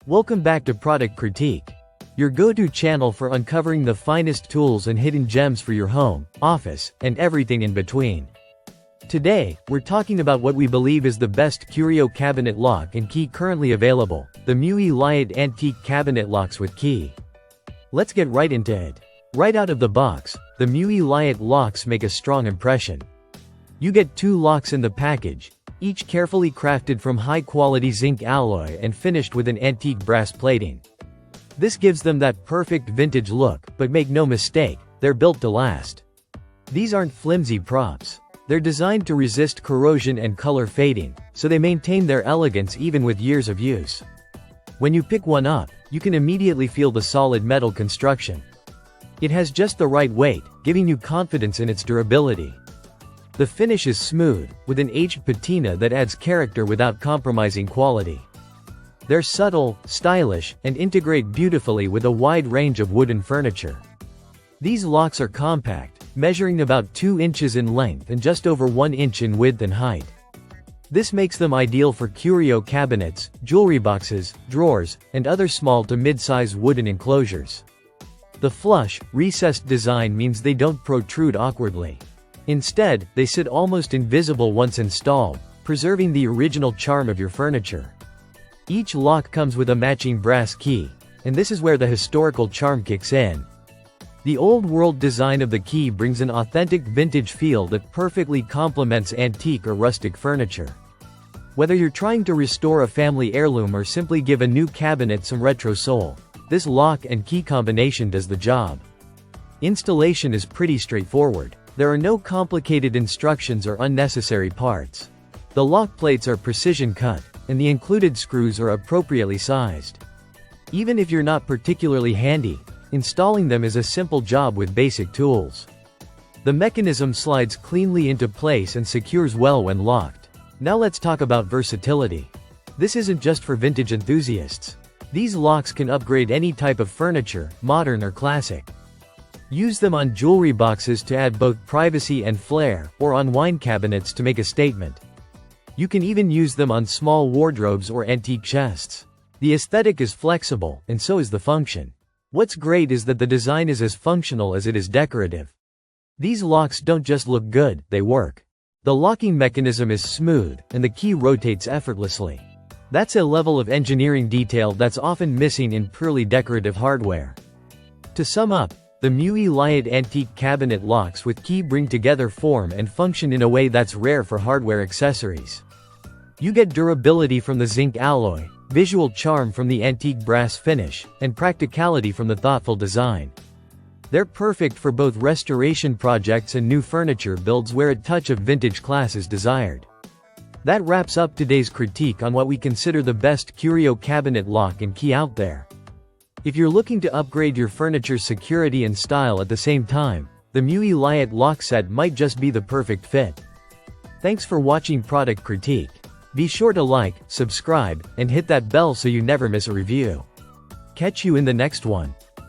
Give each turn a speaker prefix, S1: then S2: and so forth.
S1: Welcome back to Product Critique, your go-to channel for uncovering the finest tools and hidden gems for your home, office, and everything in between. Today, we're talking about what we believe is the best Curio cabinet lock and key currently available, the Meuey Lyot antique cabinet locks with key. Let's get right into it. Right out of the box, the Meuey Lyot locks make a strong impression. You get 2 locks in the package, each carefully crafted from high-quality zinc alloy and finished with an antique brass plating. This gives them that perfect vintage look, but make no mistake, they're built to last. These aren't flimsy props. They're designed to resist corrosion and color fading, so they maintain their elegance even with years of use. When you pick one up, you can immediately feel the solid metal construction. It has just the right weight, giving you confidence in its durability. The finish is smooth, with an aged patina that adds character without compromising quality. They're subtle, stylish, and integrate beautifully with a wide range of wooden furniture. These locks are compact, measuring about 2 inches in length and just over 1 inch in width and height. This makes them ideal for curio cabinets, jewelry boxes, drawers, and other small to mid-size wooden enclosures. The flush, recessed design means they don't protrude awkwardly. Instead, they sit almost invisible once installed, preserving the original charm of your furniture. Each lock comes with a matching brass key, and this is where the historical charm kicks in. The old-world design of the key brings an authentic vintage feel that perfectly complements antique or rustic furniture. Whether you're trying to restore a family heirloom or simply give a new cabinet some retro soul, this lock and key combination does the job. Installation is pretty straightforward. There are no complicated instructions or unnecessary parts. The lock plates are precision cut, and the included screws are appropriately sized. Even if you're not particularly handy, installing them is a simple job with basic tools. The mechanism slides cleanly into place and secures well when locked. Now let's talk about versatility. This isn't just for vintage enthusiasts. These locks can upgrade any type of furniture, modern or classic. Use them on jewelry boxes to add both privacy and flair, or on wine cabinets to make a statement. You can even use them on small wardrobes or antique chests. The aesthetic is flexible, and so is the function. What's great is that the design is as functional as it is decorative. These locks don't just look good, they work. The locking mechanism is smooth, and the key rotates effortlessly. That's a level of engineering detail that's often missing in purely decorative hardware. To sum up, the Meuey Lyot antique cabinet locks with key bring together form and function in a way that's rare for hardware accessories. You get durability from the zinc alloy, visual charm from the antique brass finish, and practicality from the thoughtful design. They're perfect for both restoration projects and new furniture builds where a touch of vintage class is desired. That wraps up today's critique on what we consider the best curio cabinet lock and key out there. If you're looking to upgrade your furniture's security and style at the same time, the Meuey Lyot lock set might just be the perfect fit. Thanks for watching Product Critique. Be sure to like, subscribe, and hit that bell so you never miss a review. Catch you in the next one.